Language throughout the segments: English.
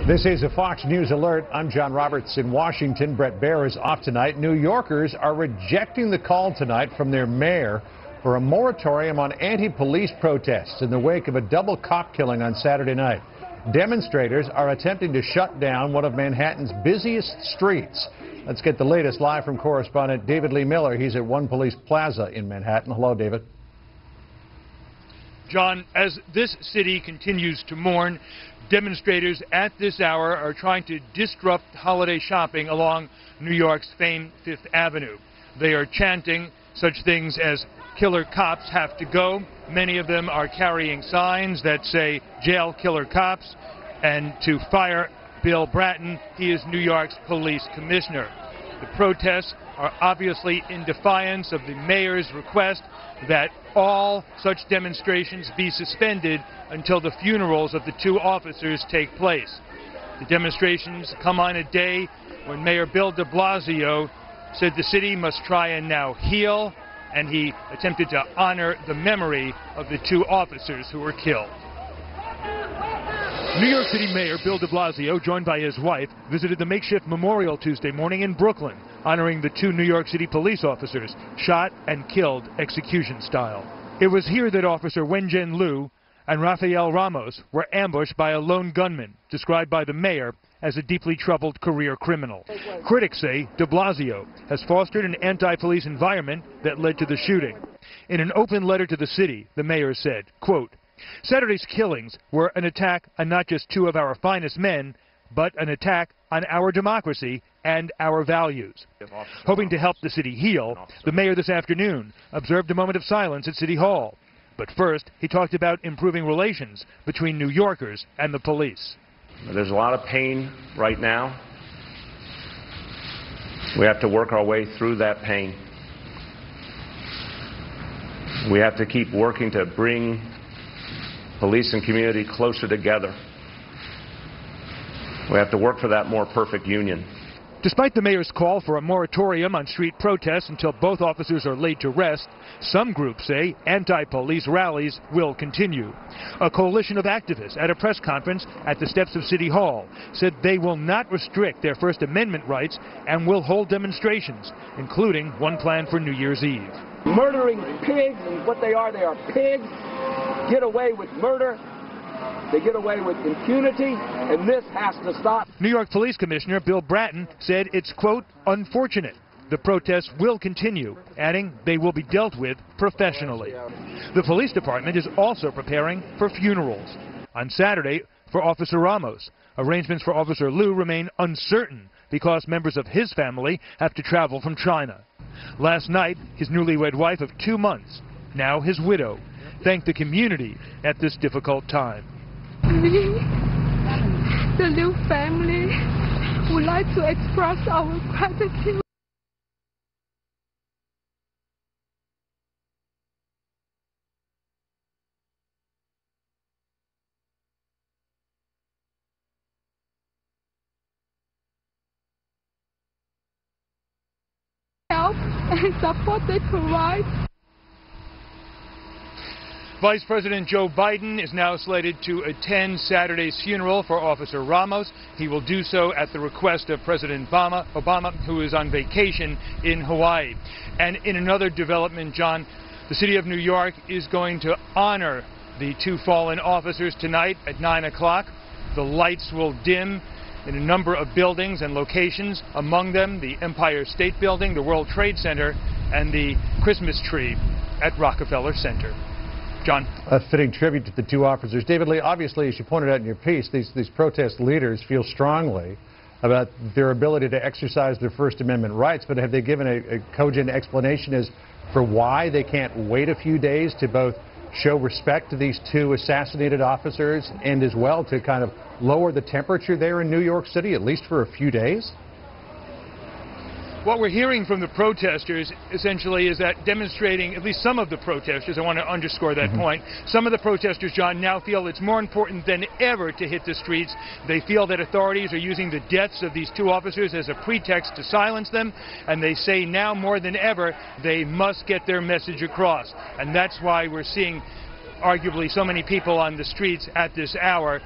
This is a Fox News alert. I'm John Roberts in Washington. Brett Baer is off tonight. New Yorkers are rejecting the call tonight from their mayor for a moratorium on anti-police protests in the wake of a double cop killing on Saturday night. Demonstrators are attempting to shut down one of Manhattan's busiest streets. Let's get the latest live from correspondent David Lee Miller. He's at One Police Plaza in Manhattan. Hello, David. John, as this city continues to mourn, demonstrators at this hour are trying to disrupt holiday shopping along New York's famed Fifth Avenue. They are chanting such things as "Killer cops have to go." Many of them are carrying signs that say "Jail killer cops," and to fire Bill Bratton. He is New York's police commissioner. The protests are obviously in defiance of the mayor's request that all such demonstrations be suspended until the funerals of the two officers take place. The demonstrations come on a day when Mayor Bill de Blasio said the city must try and now heal, and he attempted to honor the memory of the two officers who were killed. New York City Mayor Bill de Blasio, joined by his wife, visited the makeshift memorial Tuesday morning in Brooklyn, honoring the two New York City police officers shot and killed execution style. It was here that Officer Wenjen Liu and Rafael Ramos were ambushed by a lone gunman, described by the mayor as a deeply troubled career criminal. Critics say de Blasio has fostered an anti-police environment that led to the shooting. In an open letter to the city, the mayor said, quote, "Saturday's killings were an attack on not just two of our finest men, but an attack on our democracy and our values." Hoping to help the city heal, the mayor this afternoon observed a moment of silence at City Hall. But first, he talked about improving relations between New Yorkers and the police. There's a lot of pain right now. We have to work our way through that pain. We have to keep working to bring police and community closer together. We have to work for that more perfect union. Despite the mayor's call for a moratorium on street protests until both officers are laid to rest, some groups say anti-police rallies will continue. A coalition of activists at a press conference at the steps of City Hall said they will not restrict their First Amendment rights and will hold demonstrations, including one planned for New Year's Eve. Murdering pigs, and what they are pigs, get away with murder. They get away with impunity, and this has to stop. New York Police Commissioner Bill Bratton said it's, quote, "unfortunate the protests will continue," adding they will be dealt with professionally. The police department is also preparing for funerals. On Saturday, for Officer Ramos, arrangements for Officer Liu remain uncertain because members of his family have to travel from China. Last night, his newlywed wife of 2 months, now his widow, thanked the community at this difficult time. We, the Liu family, would like to express our gratitude. Help and support they provide. Vice President Joe Biden is now slated to attend Saturday's funeral for Officer Ramos. He will do so at the request of President Obama, who is on vacation in Hawaii. And in another development, John, the city of New York is going to honor the two fallen officers tonight at 9 o'clock. The lights will dim in a number of buildings and locations, among them the Empire State Building, the World Trade Center, and the Christmas tree at Rockefeller Center. John. A fitting tribute to the two officers. David Lee, obviously, as you pointed out in your piece, these protest leaders feel strongly about their ability to exercise their First Amendment rights, but have they given a cogent explanation as for why they can't wait a few days to both show respect to these two assassinated officers and as well to kind of lower the temperature there in New York City, at least for a few days? What we're hearing from the protesters, essentially, is that demonstrating, at least some of the protesters, I want to underscore that point, some of the protesters, John, now feel it's more important than ever to hit the streets. They feel that authorities are using the deaths of these two officers as a pretext to silence them, and they say now more than ever they must get their message across. And that's why we're seeing arguably so many people on the streets at this hour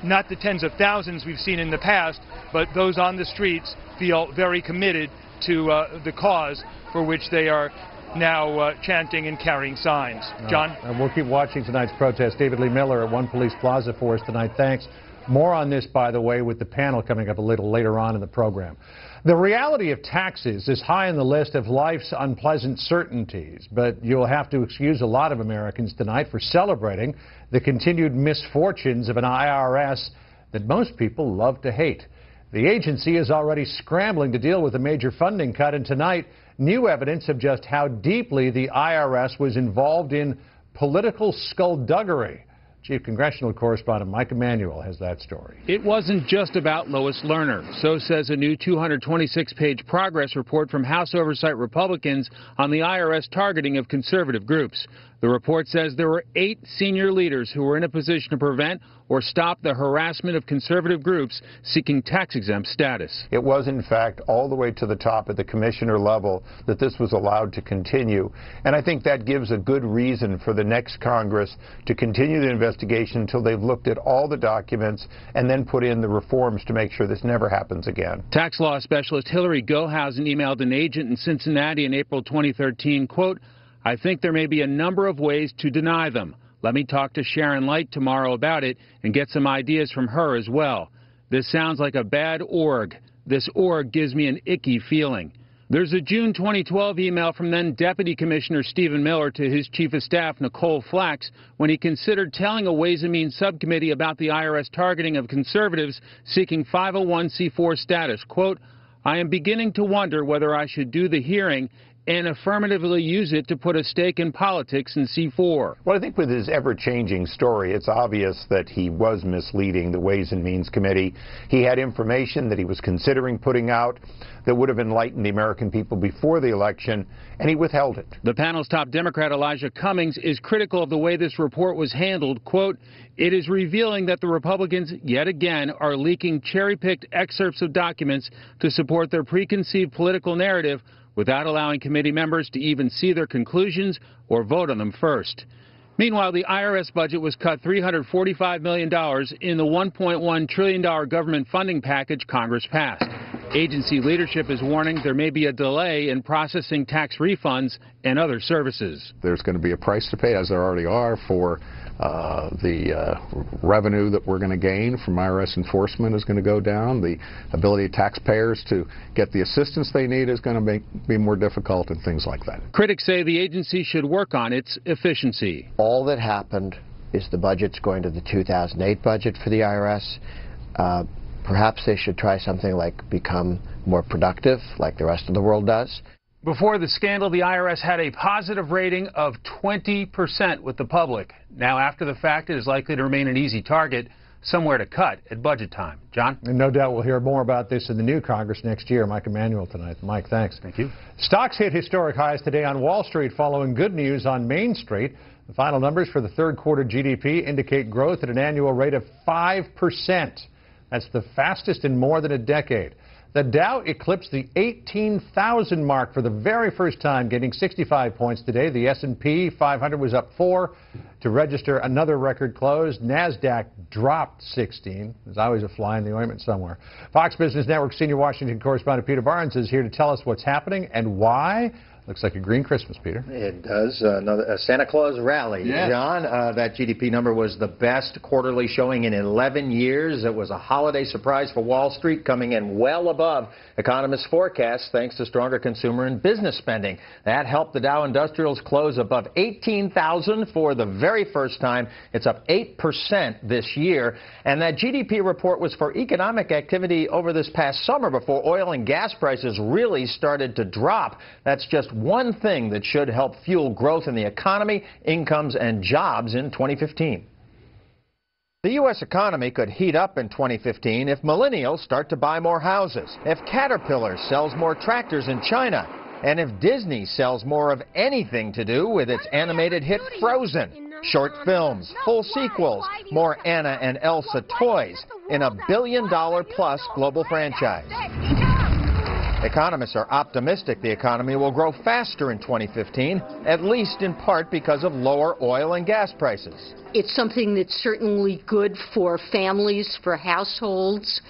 not the tens of thousands we've seen in the past, but those on the streets feel very committed to the cause for which they are now chanting and carrying signs. John? And we'll keep watching tonight's protest. David Lee Miller at One Police Plaza for us tonight. Thanks. More on this, by the way, with the panel coming up a little later on in the program. The reality of taxes is high on the list of life's unpleasant certainties, but you'll have to excuse a lot of Americans tonight for celebrating the continued misfortunes of an IRS that most people love to hate. The agency is already scrambling to deal with a major funding cut, and tonight, new evidence of just how deeply the IRS was involved in political skullduggery. Chief Congressional Correspondent Mike Emanuel has that story. It wasn't just about Lois Lerner. So says a new 226-page progress report from House Oversight Republicans on the IRS targeting of conservative groups. The report says there were 8 senior leaders who were in a position to prevent or stop the harassment of conservative groups seeking tax-exempt status. It was, in fact, all the way to the top at the commissioner level that this was allowed to continue. And I think that gives a good reason for the next Congress to continue the investigation until they've looked at all the documents and then put in the reforms to make sure this never happens again. Tax law specialist Hillary Gohausen emailed an agent in Cincinnati in April 2013, quote, "I think there may be a number of ways to deny them. Let me talk to Sharon Light tomorrow about it and get some ideas from her as well. This sounds like a bad org. This org gives me an icky feeling." There's a June 2012 email from then Deputy Commissioner Stephen Miller to his Chief of Staff, Nicole Flax, when he considered telling a Ways and Means subcommittee about the IRS targeting of conservatives seeking 501c4 status. Quote, "I am beginning to wonder whether I should do the hearing and affirmatively use it to put a stake in politics in C4. Well, I think with his ever-changing story, it's obvious that he was misleading the Ways and Means Committee. He had information that he was considering putting out that would have enlightened the American people before the election, and he withheld it. The panel's top Democrat, Elijah Cummings, is critical of the way this report was handled. Quote, "It is revealing that the Republicans, yet again, are leaking cherry-picked excerpts of documents to support their preconceived political narrative without allowing committee members to even see their conclusions or vote on them first." Meanwhile, the IRS budget was cut $345 million in the $1.1 trillion government funding package Congress passed. Agency leadership is warning there may be a delay in processing tax refunds and other services. There's going to be a price to pay, as there already are, for the revenue that we're going to gain from IRS enforcement is going to go down. The ability of taxpayers to get the assistance they need is going to be more difficult, and things like that. Critics say the agency should work on its efficiency. All that happened is the budget's going to the 2008 budget for the IRS. Perhaps they should try something like become more productive, like the rest of the world does. Before the scandal, the IRS had a positive rating of 20% with the public. Now, after the fact, it is likely to remain an easy target, somewhere to cut at budget time. John? And no doubt we'll hear more about this in the new Congress next year. Mike Emanuel tonight. Mike, thanks. Thank you. Stocks hit historic highs today on Wall Street following good news on Main Street. The final numbers for the third quarter GDP indicate growth at an annual rate of 5%. That's the fastest in more than a decade. The Dow eclipsed the 18,000 mark for the very first time, getting 65 points today. The S&P 500 was up 4 to register another record close. NASDAQ dropped 16. There's always a fly in the ointment somewhere. Fox Business Network senior Washington correspondent Peter Barnes is here to tell us what's happening and why. Looks like a green Christmas, Peter. It does. Another Santa Claus rally. Yes. John, that GDP number was the best quarterly showing in 11 years. It was a holiday surprise for Wall Street, coming in well above economists' forecasts thanks to stronger consumer and business spending. That helped the Dow Industrials close above 18,000 for the very first time. It's up 8% this year. And that GDP report was for economic activity over this past summer before oil and gas prices really started to drop. That's just one thing that should help fuel growth in the economy, incomes, and jobs in 2015. The U.S. economy could heat up in 2015 if millennials start to buy more houses, if Caterpillar sells more tractors in China, and if Disney sells more of anything to do with its animated hit Frozen. Short films, full sequels, more Anna and Elsa toys in a $1 billion-plus global franchise. Economists are optimistic the economy will grow faster in 2015, at least in part because of lower oil and gas prices. It's something that's certainly good for families, for households.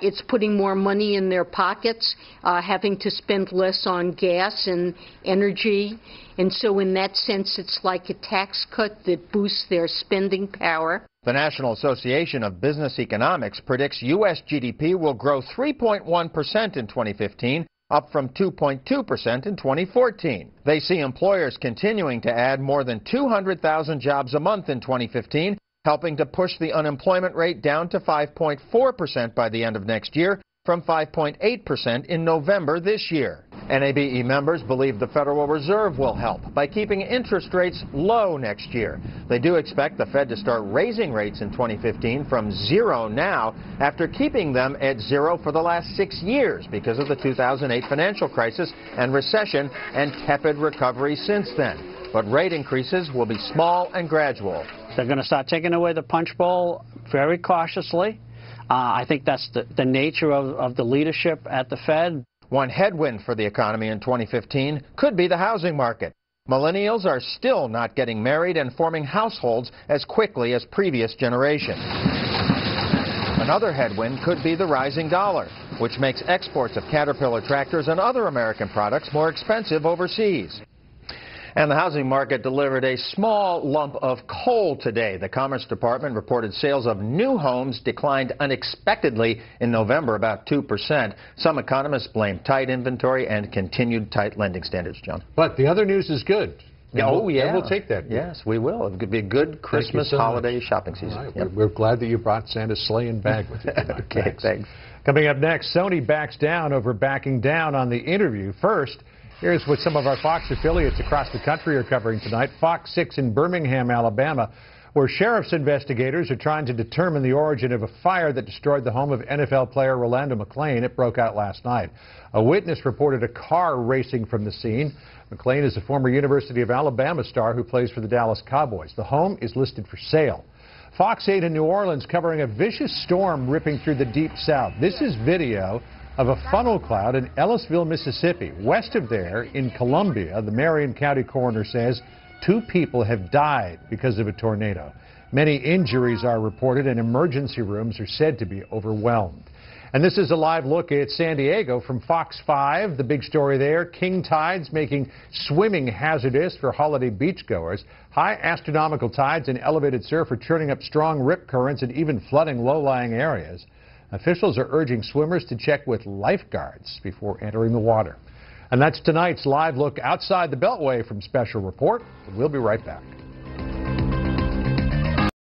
It's putting more money in their pockets, having to spend less on gas and energy. And so in that sense, it's like a tax cut that boosts their spending power. The National Association of Business Economics predicts U.S. GDP will grow 3.1% in 2015, up from 2.2% in 2014. They see employers continuing to add more than 200,000 jobs a month in 2015, helping to push the unemployment rate down to 5.4% by the end of next year, from 5.8% in November this year. NABE members believe the Federal Reserve will help by keeping interest rates low next year. They do expect the Fed to start raising rates in 2015 from 0 now, after keeping them at 0 for the last 6 years because of the 2008 financial crisis and recession and tepid recovery since then. But rate increases will be small and gradual. They're going to start taking away the punch bowl very cautiously. I think that's the nature of the leadership at the Fed. One headwind for the economy in 2015 could be the housing market. Millennials are still not getting married and forming households as quickly as previous generations. Another headwind could be the rising dollar, which makes exports of Caterpillar tractors and other American products more expensive overseas. And the housing market delivered a small lump of coal today. The Commerce Department reported sales of new homes declined unexpectedly in November, about 2%. Some economists blame tight inventory and continued tight lending standards, John. But the other news is good. Yeah, and we'll take that. Yes, we will. It could be a good Christmas holiday shopping season. Right. Yep. We're glad that you brought Santa's sleigh and bag with you tonight. Okay, thanks. Coming up next, Sony backs down over backing down on the interview. First, here's what some of our Fox affiliates across the country are covering tonight. Fox 6 in Birmingham, Alabama, where sheriff's investigators are trying to determine the origin of a fire that destroyed the home of NFL player Rolando McClain. It broke out last night. A witness reported a car racing from the scene. McClain is a former University of Alabama star who plays for the Dallas Cowboys. The home is listed for sale. Fox 8 in New Orleans covering a vicious storm ripping through the Deep South. This is video of a funnel cloud in Ellisville, Mississippi. West of there, in Columbia, the Marion County coroner says 2 people have died because of a tornado. Many injuries are reported, and emergency rooms are said to be overwhelmed. And this is a live look at San Diego from Fox 5. The big story there, king tides making swimming hazardous for holiday beachgoers. High astronomical tides and elevated surf are churning up strong rip currents and even flooding low-lying areas. Officials are urging swimmers to check with lifeguards before entering the water. And that's tonight's live look outside the Beltway from Special Report. We'll be right back.